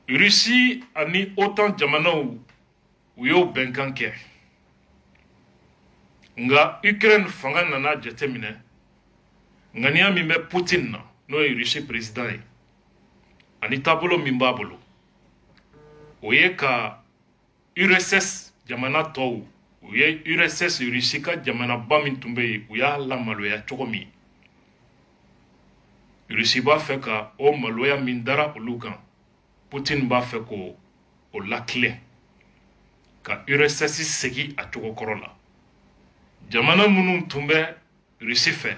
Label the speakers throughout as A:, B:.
A: Russie ani OTAN jamanaw u y'o bɛnkan kɛ nga Ukraine fanga nana jateminɛ ŋaniya min bɛ Poutine na n'o ye Russie président ye ani taabolo min b'a bolo o ye ka URSS jamana tɔw u ye URSS Russie ka jamanaba min tun bɛ yen u y'a lamaloya cogo min Russie b'a fɛ ka o maloya min dara olu kan Poutine b'a fɛ ko o lakilen ka URSS segi a cogo kɔrɔ la jamana minnu tun bɛ Russie fɛ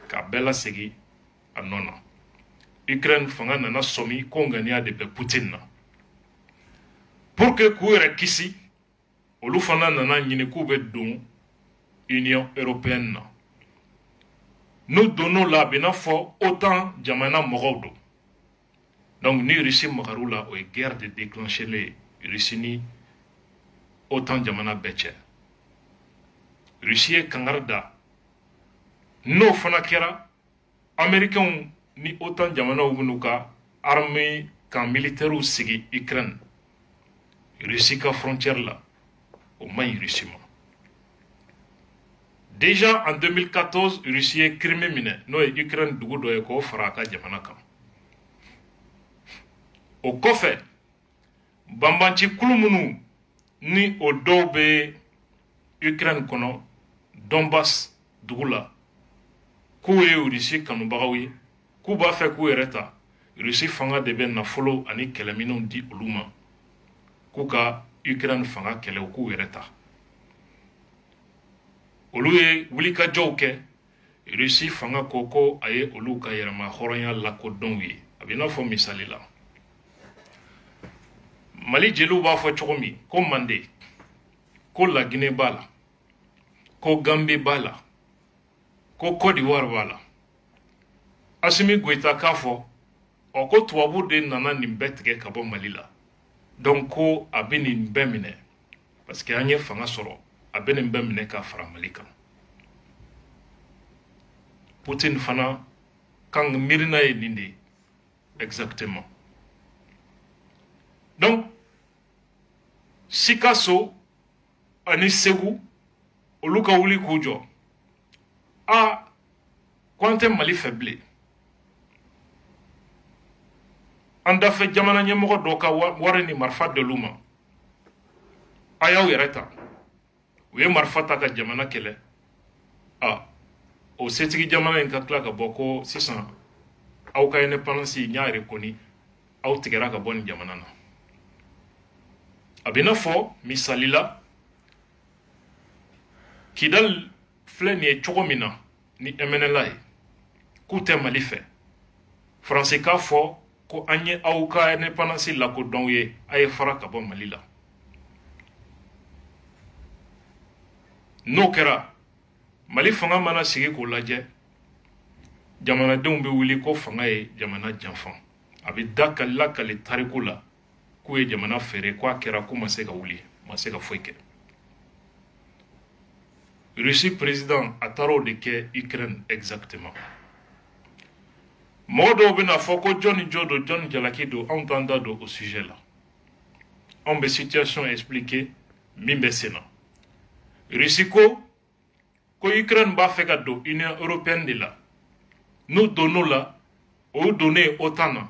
A: ka bɛɛ lasegi a nɔ na Ukraine fanga nana sɔmi ko ŋaniya de bɛ Poutine na pour que k'u yɛrɛ kisi olu fana nana ɲini k'u bɛ don Union européenne na n'u donn'o la a bɛ n'a fɔ OTAN jamana mɔgɔw don donc ni Russie magar'u la o ye guerre de déclencher Russie ni OTAN jamana bɛɛ cɛ Russie ye kangari da n'o fana kɛra américains ni OTAN jamanaw b'u ka armée kan militaires sigi Ukraine Russie ka frontière la o maɲi Russie ma déjà en 2014 Russie ye Crimée minɛ n'o ye Ukraine dugu dɔ ye k'o fara a ka jamana kan o kɔfɛ banbanci kulu minnu ni o dɔw bɛ Ukraine kɔnɔ Donbass dugu la k'u ye Russie kanubagaw ye k'u b'a fɛ k'u yɛrɛ ta Russie fanga de bɛ nafolo ani kɛlɛminɛnw di olu ma k'u ka Ukraine fanga kɛlɛ u k'u yɛrɛ ta olu ye wulikajɔw kɛ Russie fanga ko a ye olu ka yɛrɛma hɔrɔnya lakodɔnw ye a bɛ n'a fɔ misali la Mali jeliw b'a fɔ cogo min ko Mande ko Laginɛ b'a la ko Gambie b'a la ko Côte d'Ivoire b'a la Assimi Goïta k'a fɔ ko tubabu de nana nin bɛɛ tigɛ ka bɔ Mali la donc ko a bɛ nin bɛɛ minɛ parce que an ye fanga sɔrɔ a bɛ nin bɛɛ minɛ ka fara Mali kan Poutine fana kan mirina ye nin de exactement donc Sikaso ani Segu olu ka wuli k'u jɔ ko an tɛ Mali fɛ bilen an dafɛ jamana ɲɛmɔgɔ dɔw ka wari ni marifa d'olu ma a y'aw yɛrɛ ta u ye marifa ta ka jamana kɛlɛ o setigi jamana in ka tila ka bɔ ko sisan aw ka indépendance n y'a reconni aw tigɛra ka bɔ nin jamana na a bɛ n'a fɔ misali la Kidal filɛ nin ye cogo min na ni MNLA ye k'u tɛ Mali fɛ Faransi k'a fɔ ko an ye aw ka indépendance lakodɔn ye a ye fara ka bɔ Mali la n'o kɛra Mali fanga mana sigi k'o lajɛ jamanadenw bɛ wuli ko fanga ye jamana janfan a bɛ lakali tariku la k'u ye jamana feere k'a kɛra k'u ma se ka wuli ma se ka foyi kɛ Russie président a taara o de kɛ Ukraine exactement mɔgɔ dɔw bɛna fɔ ko jɔnni jɔ don jɔnni jalaki don anw t'an da don o sujet la anw bɛ situation expliquer min bɛ sen na Russie ko Ukraine b'a fɛ ka don Union européenne de la n'u donn'o la o donnen OTAN na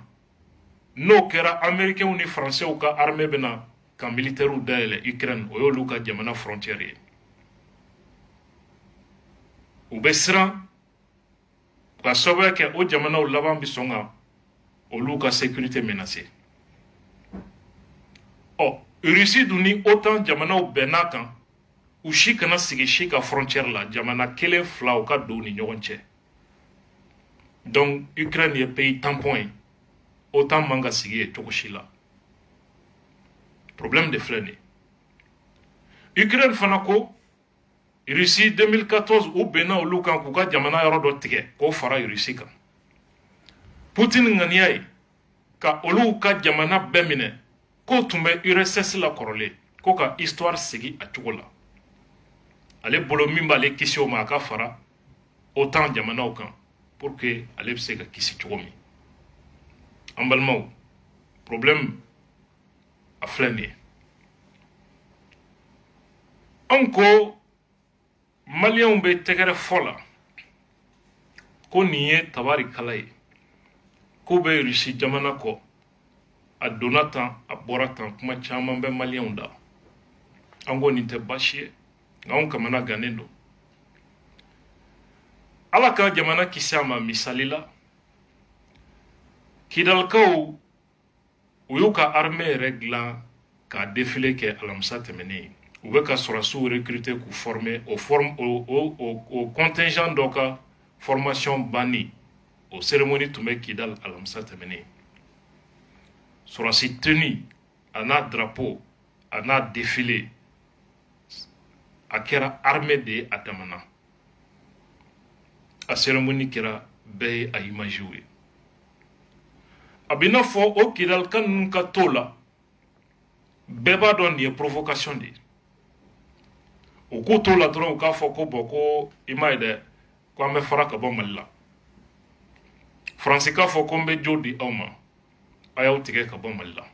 A: n'o kɛra américains ni français ka armée bɛna ka militaires dayɛlɛ Ukraine o y'olu ka jamana frontière ye u bɛ siran ka sababuya kɛ o jamanaw laban bɛ sɔn ka olu ka sécurité menacer Russie dun ni OTAN jamanaw bɛnn'a kan u si kana sigi si ka frontière la jamana kelen fila u ka don ni ɲɔgɔn cɛ donc Ukraine ye pays tampon ye OTAN man ka sigi ye cogo si la problème de filɛ nin ye Ukraine fana ko Russie 2014 u bɛnna olu kan k'u ka jamana yɔrɔ dɔ tigɛ k'o fara Russie kan Poutine ŋaniya ye ka olu ka jamana bɛɛ minɛ k'o tun bɛ URSS la kɔrɔlen ko ka histoire segi a cogo la ale bolo min b'ale kisi o ma a ka fara OTAN jamanaw kan pour que ale bɛ se ka kisi cogo min an balimaw problème a filɛ nin ye anw ko maliyɛnw bɛ tɛgɛrɛ fɔ la ko nin ye tabarikala ye ko bɛ Rusi jamana kɔ a donna tan a bɔra tan kuma caman bɛ maliyɛnw da an ko nin tɛ baasi ye nka anw kamana gannen don ala ka jamana kisi a ma misali la kidalikaw u y'u ka armée yɛrɛ dilan k'a défilé kɛ alamisa tɛmɛnen u bɛ ka sɔrɔsiw recruter k'u former o contingent dɔ ka formation banni o cérémonie tun bɛ Kidal alamisa tɛmɛnen sɔrɔsi tenue a n'a drapeau a n'a défilé a kɛra armée de ye a damana a cérémonie kɛra bɛɛ ye a image ye a bɛ n'a fɔ o Kidalika ninnu ka to la bɛɛ b'a dɔn nin ye provocation de ye u k'u to la dɔrɔn u k'a fɔ ko bɔn ko i m'a ye dɛ ko an bɛ fara ka bɔ Mali la Faransi k'a fɔ ko n bɛ jo di aw ma a y'aw tigɛ ka bɔ Mali la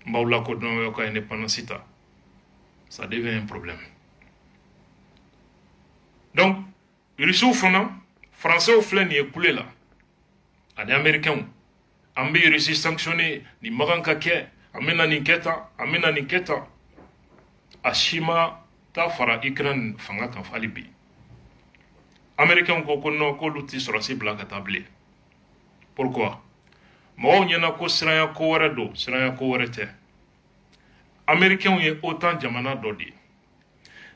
A: n b'aw lakodɔn aw ka indépendance ta ça devient un problème donc Rusiw fana Français filɛ nin ye kule la ani Américains an bɛ Rusi sanctionner nin ma kan ka kɛ an bɛna nin kɛ tan an bɛna nin kɛ tan a si ma taa fara Ukraine fanga kan hali bi Américains ko ko non k'olu tɛ sɔrɔsi bila ka taa bilen pourquoi mɔgɔw ɲɛna ko siranya ko wɛrɛ don siranya ko wɛrɛ tɛ Américains ye OTAN jamana dɔ de ye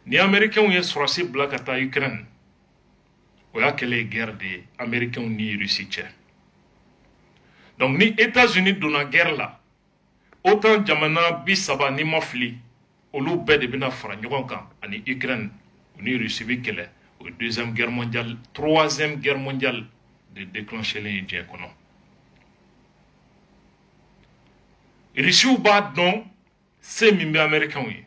A: ni Américains ye sɔrɔsi bila ka taa Ukraine o y'a kɛlɛ ye guerre de ye Américains ni Russie cɛ donc ni États-Unis donna guerre la OTAN jamana 30 ni ma fili olu bɛɛ de bɛna fara ɲɔgɔn kan ani Ukraine ni Russie bi kɛlɛ o deuxième guerre mondiale troisième guerre mondiale de déclencher len diɲɛ kɔnɔ Russiw b'a dɔn se min bɛ Américains ye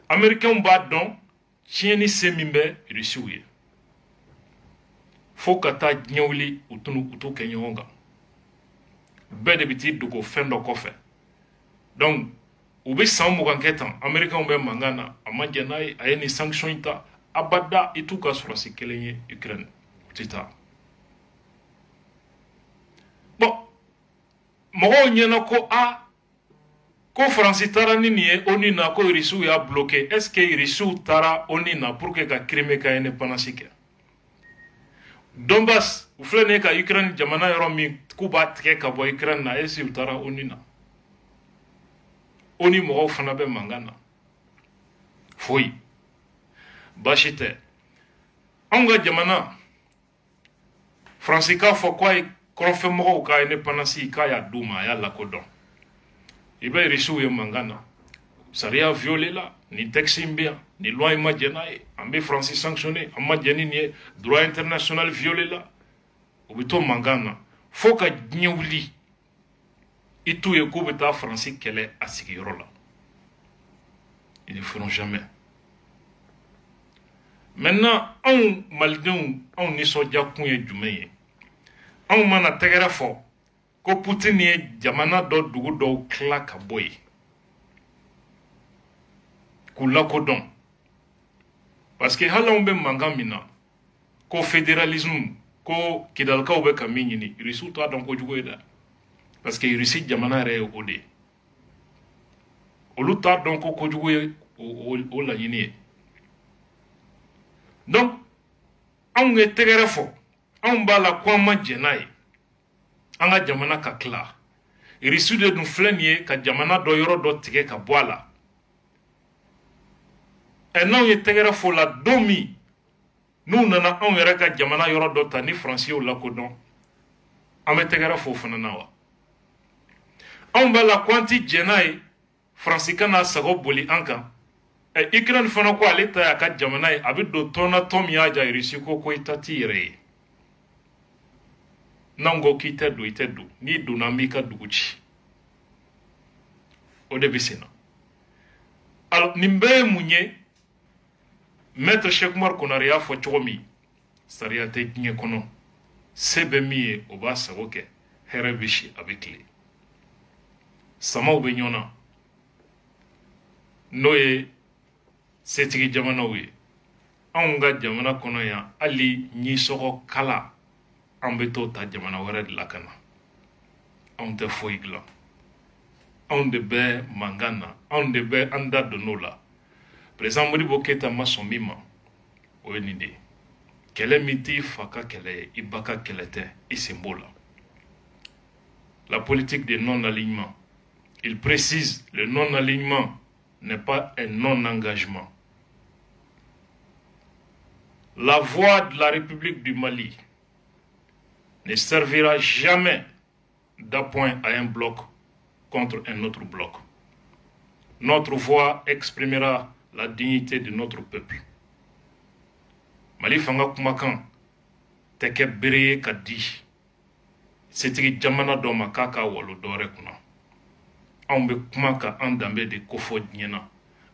A: Américains b'a dɔn tiɲɛni se min bɛ Russiw ye fo ka taa diɲɛ wuli u t'u kɛ ɲɔgɔn kan bɛɛ de bɛ t'i dogo fɛn dɔ kɔfɛ donc u bɛ san 20 kɛ tan Américains bɛ mankan na a ma jɛ n'a ye a ye nin sanction in ta abada i t'u ka sɔrɔsi kelen ye Ukraine u tɛ taa bon mɔgɔw ɲɛna ko ko Faransi taara ni nin ye ONU na ko Rusiw y'a bloqué est-ce que Rusiw taara ONU na pour que ka Crimée ka indépendance kɛ Donbass u filɛ nin ye ka Ukraine jamana yɔrɔ min k'u b'a tigɛ ka bɔ Ukraine na est-ce que u taara ONU na ONU mɔgɔw fana bɛ mankan na foyi baasi tɛ anw ka jamana Faransi k'a fɔ k'a ye kɔrɔnfɛmɔgɔw ka indépendance k'a y'a d'u ma a y'a lakodɔn i bɛ Rusiw ye mankan na sariya violé la ni texte in bɛ yan ni loi in ma jɛ n'a ye an bɛ Faransi sanctionné an ma jɛ ni nin ye droit international violé la u bɛ to mankan na fo ka diɲɛ wuli i t'u ye k'u bɛ taa Faransi kɛlɛ a sigiyɔrɔ la ils ne feront jamais maintenant anw malidenw anw nisɔndiya kun ye jumɛn ye anw mana tɛgɛrɛ fɔ ko Poutine ye jamana dɔ dugu dɔw tila ka bɔ yen k'u lakodɔn parce que hali anw bɛ mankan min na ko fédéralisme ko Kidalikaw bɛ ka min ɲini Rusiw t'a dɔn kojugu ye dɛ parce que Russie jamana yɛrɛ ye o de ye olu t'a dɔn ko kojugu ye o laɲini ye donc anw ye tɛgɛrɛ fɔ anw b'a la ko an ma jɛ n'a ye an ka jamana ka tila Rusiw de dun filɛ nin ye ka jamana dɔ yɔrɔ dɔ tigɛ ka bɔ a la n'anw ye tɛgɛrɛ fɔ la don min n'u nana anw yɛrɛ ka jamana yɔrɔ dɔ ta ni Faransi y'o lakodɔn an bɛ tɛgɛrɛ fɔ o fana na wa anw b'a la ko an ti jɛ n'a ye Faransi ka n'a sago boli an kan Ukraine fana ko ale ta y'a ka jamana ye a bɛ don tɔn na tɔn min y'a ja Rusi ko i ta t'i yɛrɛ ye n'anw ko k'i tɛ don i tɛ don n'i donna an b'i ka dugu ci o de bɛ sen na alors nin bɛɛ ye mun ye Maître Cheikh Oumar Konare y'a fɔ cogo min sariya tɛ diɲɛ kɔnɔ se bɛ min ye o b'a sago kɛ hɛrɛ bɛ si a bɛ tile samaw bɛ ɲɔgɔn na n'o ye setigi jamanaw ye anw ka jamana kɔnɔ yan hali ɲisɔgɔ kala an bɛ t'o ta jamana wɛrɛ de la ka na anw tɛ foyi dilan anw de bɛ mankan na anw de bɛ an da don n'o la président Modibo Keïta ma sɔn min ma o ye nin de ye kɛlɛ min t'i fa ka kɛlɛ ye i ba ka kɛlɛ tɛ i sen b'o la. La politique de non-alignement. Il précise, le non-alignement n'est pas un non-engagement. La voix de la République du Mali ne servira jamais d'appoint à un bloc contre un autre bloc. Notre voix exprimera la dignité de notre peuple. Mali fanga kumakan teke bere ka di setigi jamana dɔ ma k'a ka walo dɔwɛrɛ kunna anw bɛ kuma ka an danbe de kofɔ diɲɛ na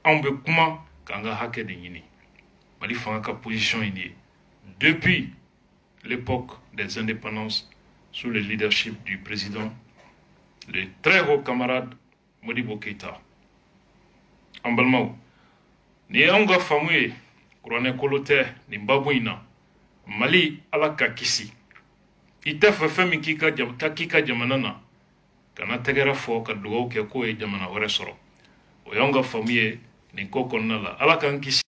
A: anw bɛ kuma k'an ka hakɛ de ɲini Mali fanga ka position ye nin ye depuis l'époque des indépendances sous le leadership du président le très haut camarade Modibo Keïta an balimaw ni ye anw ka faamu ye kuranɛ kolo tɛ nin babu in na Mali ala ka kisi i tɛ fɛ fɛn min k'i ka jamana na kana tɛgɛrɛ fɔ ka dugawu kɛ k'o ye jamana wɛrɛ sɔrɔ o y'anw ka faamu ye nin ko kɔnɔna la ala k'an kisi